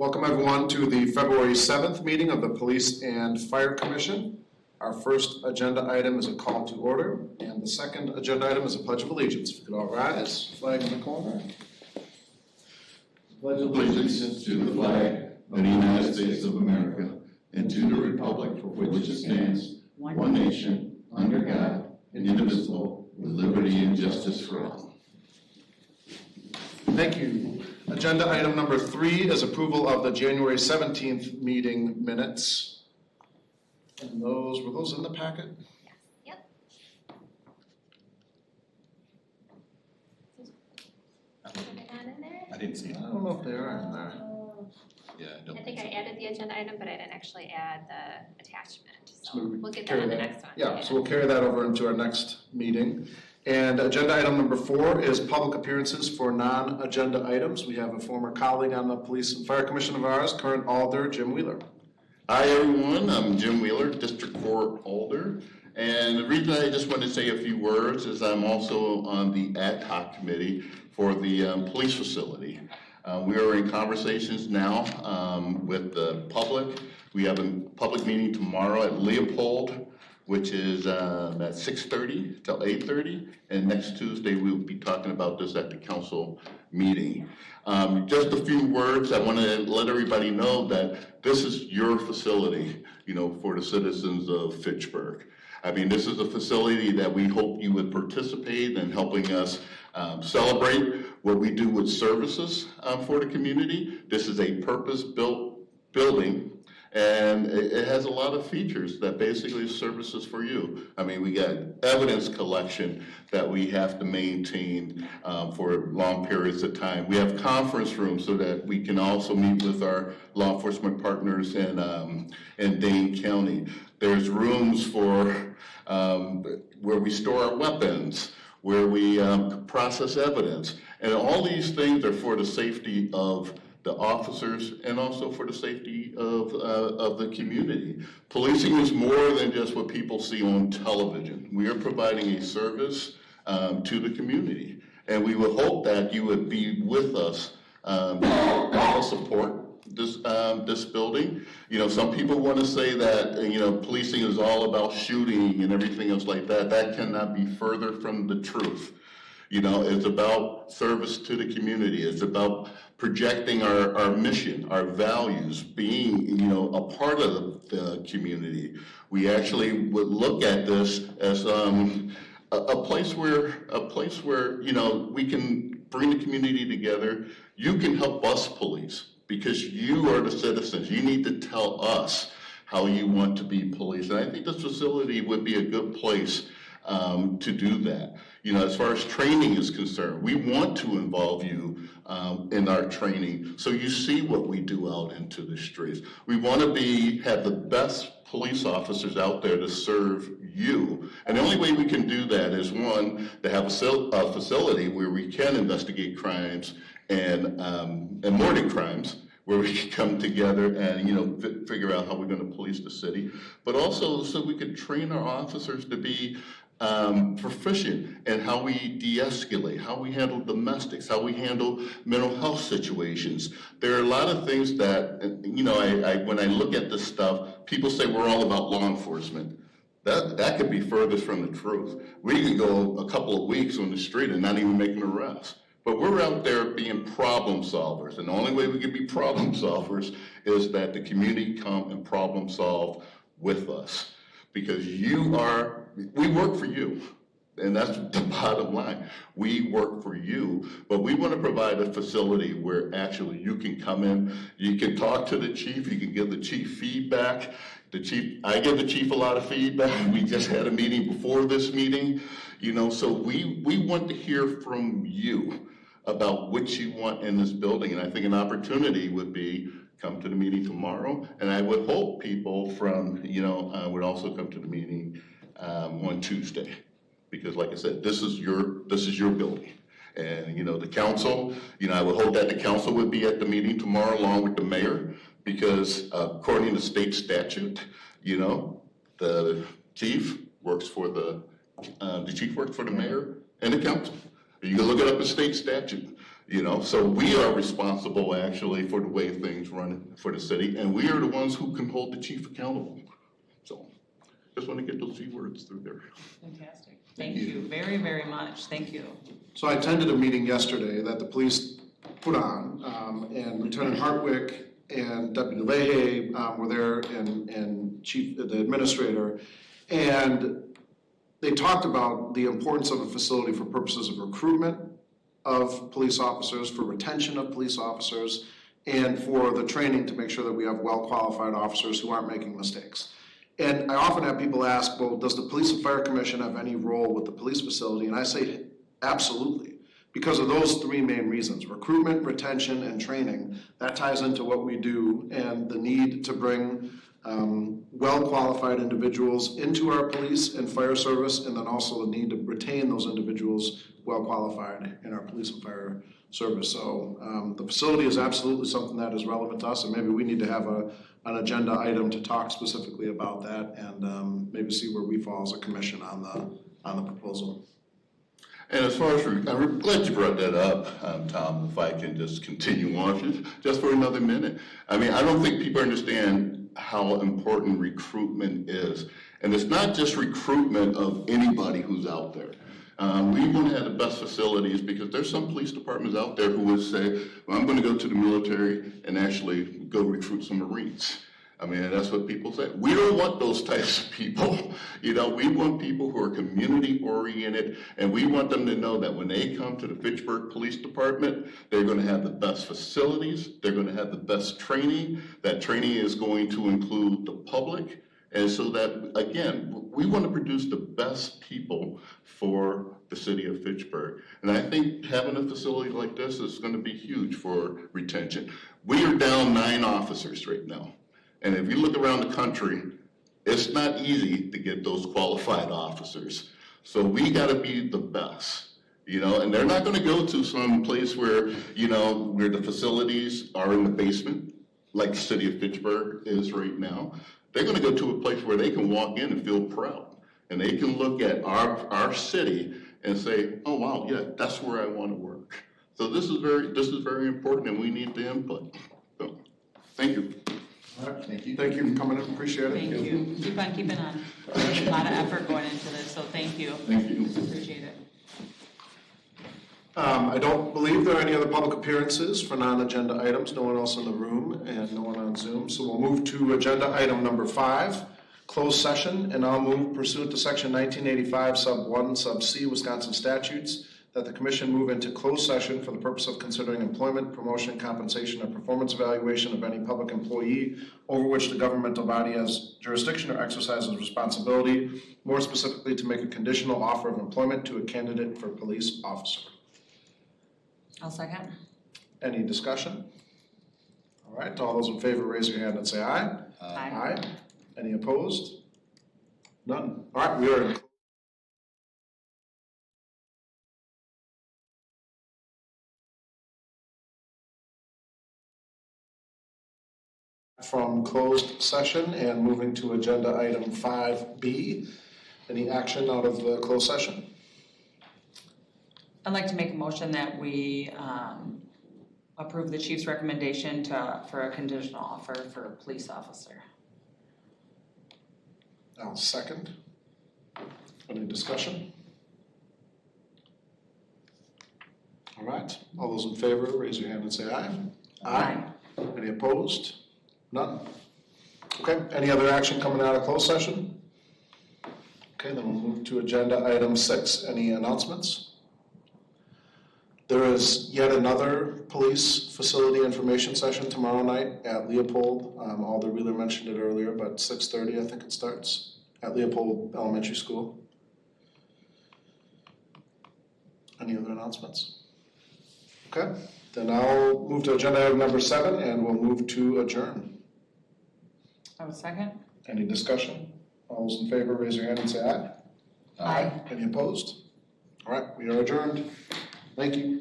Welcome everyone to the February 7th meeting of the Police and Fire Commission. Our first agenda item is a call to order, and the second agenda item is a Pledge of Allegiance. If we could all rise, flag in the corner. Pledge allegiance to the flag of the United States of America and to the republic for which it stands, one nation, under God, indivisible, with liberty and justice for all. Thank you. Agenda item number 3 is approval of the January 17th meeting minutes. And were those in the packet? Yep. I didn't see it. I don't know if they are in there. Yeah, I think I added the agenda item, but I didn't actually add the attachment. So So we'll get that on the next one. Yeah, so we'll carry that over into our next meeting. And agenda item number 4 is public appearances for non-agenda items. We have a former colleague on the Police and Fire Commission of ours, current Alder, Jim Wheeler. Hi everyone, I'm Jim Wheeler, District 4 Alder. And the reason I just want to say a few words is I'm also on the ad hoc committee for the police facility. We are in conversations now with the public. We have a public meeting tomorrow at Leopold, which is at 6:30 till 8:30, and next Tuesday we'll be talking about this at the council meeting. Just a few words. I want to let everybody know that this is your facility, for the citizens of Fitchburg. I mean, this is a facility that we hope you would participate in helping us celebrate what we do with services for the community. This is a purpose-built building, and it has a lot of features that basically services for you. I mean, we got evidence collection that we have to maintain for long periods of time. We have conference rooms so that we can also meet with our law enforcement partners in Dane County. There's rooms for where we store our weapons, where we process evidence. And all these things are for the safety of the officers and also for the safety of the community. Policing is more than just what people see on television. We are providing a service to the community. And we would hope that you would be with us to support this building. Some people want to say that, policing is all about shooting and everything else like that. That cannot be further from the truth. It's about service to the community. It's about projecting our mission, our values, being, a part of the community. We actually would look at this as a place where, we can bring the community together. You can help us police because you are the citizens. You need to tell us how you want to be policed. And I think this facility would be a good place to do that. As far as training is concerned, we want to involve you in our training so you see what we do out into the streets. We want to have the best police officers out there to serve you. And the only way we can do that is, one, to have a facility where we can investigate crimes and more than crimes, where we can come together and figure out how we're going to police the city, but also so we can train our officers to be proficient in how we de-escalate, how we handle domestics, how we handle mental health situations. There are a lot of things that, when I look at this stuff, people say we're all about law enforcement. That could be furthest from the truth. We can go a couple of weeks on the street and not even make an arrest. But we're out there being problem solvers, and the only way we can be problem solvers is that the community come and problem solve with us. Because we work for you, and that's the bottom line. We work for you, but we want to provide a facility where actually you can come in, you can talk to the chief, you can give the chief feedback. I give the chief a lot of feedback. We just had a meeting before this meeting, so we want to hear from you about what you want in this building. And I think an opportunity would be come to the meeting tomorrow. And I would hope people from, would also come to the meeting on Tuesday. Because like I said, this is your building. And, the council, I would hope that the council would be at the meeting tomorrow along with the mayor. Because according to state statute, the chief works for the chief works for the mayor and the council. You can look it up in state statute. You know, so we are responsible actually for the way things run for the city, and we are the ones who can hold the chief accountable. So just want to get those few words through there. Fantastic. Thank you very, very much. Thank you. So I attended a meeting yesterday that the police put on, and Lieutenant Hartwick and Deputy Leahy were there, and the administrator, and they talked about the importance of a facility for purposes of recruitment of police officers, for retention of police officers, and for the training to make sure that we have well-qualified officers who aren't making mistakes. And I often have people ask, well, does the Police and Fire Commission have any role with the police facility? And I say, absolutely, because of those three main reasons: recruitment, retention, and training. That ties into what we do, and the need to bring well-qualified individuals into our police and fire service, and then also the need to retain those individuals well-qualified in our police and fire service. So the facility is absolutely something that is relevant to us, and maybe we need to have an agenda item to talk specifically about that, and maybe see where we fall as a commission on the proposal. And as far as, I'm glad you brought that up, Tom, if I can just continue on just for another minute. I mean, I don't think people understand how important recruitment is. And it's not just recruitment of anybody who's out there. We want to have the best facilities, because there's some police departments out there who would say, well, I'm going to go to the military and actually go recruit some Marines. I mean, that's what people say. We don't want those types of people. You know, we want people who are community oriented, and we want them to know that when they come to the Fitchburg Police Department, they're going to have the best facilities, they're going to have the best training. That training is going to include the public. And so that, again, we want to produce the best people for the city of Fitchburg. And I think having a facility like this is going to be huge for retention. We are down 9 officers right now. And if you look around the country, it's not easy to get those qualified officers. So we got to be the best, you know, and they're not going to go to some place where, you know, where the facilities are in the basement, like the city of Fitchburg is right now. They're going to go to a place where they can walk in and feel proud. And they can look at our city and say, oh, wow, yeah, that's where I want to work. So this is very important, and we need the input. So, thank you. All right, thank you. Thank you for coming in, appreciate it. Thank you. Keep on keeping on. There's a lot of effort going into this, so thank you. Thank you. Appreciate it. I don't believe there are any other public appearances for non-agenda items. No one else in the room and no one on Zoom. So we'll move to agenda item number 5, closed session. And I'll move pursuant to section 1985 sub 1 sub C Wisconsin statutes that the commission move into closed session for the purpose of considering employment, promotion, compensation, or performance evaluation of any public employee over which the governmental body has jurisdiction or exercises responsibility, more specifically to make a conditional offer of employment to a candidate for police officer. I'll second. Any discussion? All right, all those in favor, raise your hand and say aye. Aye. Any opposed? None. All right, we are in. From closed session and moving to agenda item 5B. Any action out of the closed session? I'd like to make a motion that we approve the chief's recommendation for a conditional offer for a police officer. I'll second. Any discussion? All right, all those in favor, raise your hand and say aye. Aye. Any opposed? None. Okay, any other action coming out of closed session? Okay, then we'll move to agenda item 6. Any announcements? There is yet another police facility information session tomorrow night at Leopold. Alder Wheeler mentioned it earlier, but 6:30 I think it starts at Leopold Elementary School. Any other announcements? Okay, then I'll move to agenda item number 7 and we'll move to adjourn. I would second. Any discussion? All those in favor, raise your hand and say aye. Aye. Any opposed? All right, we are adjourned. Thank you.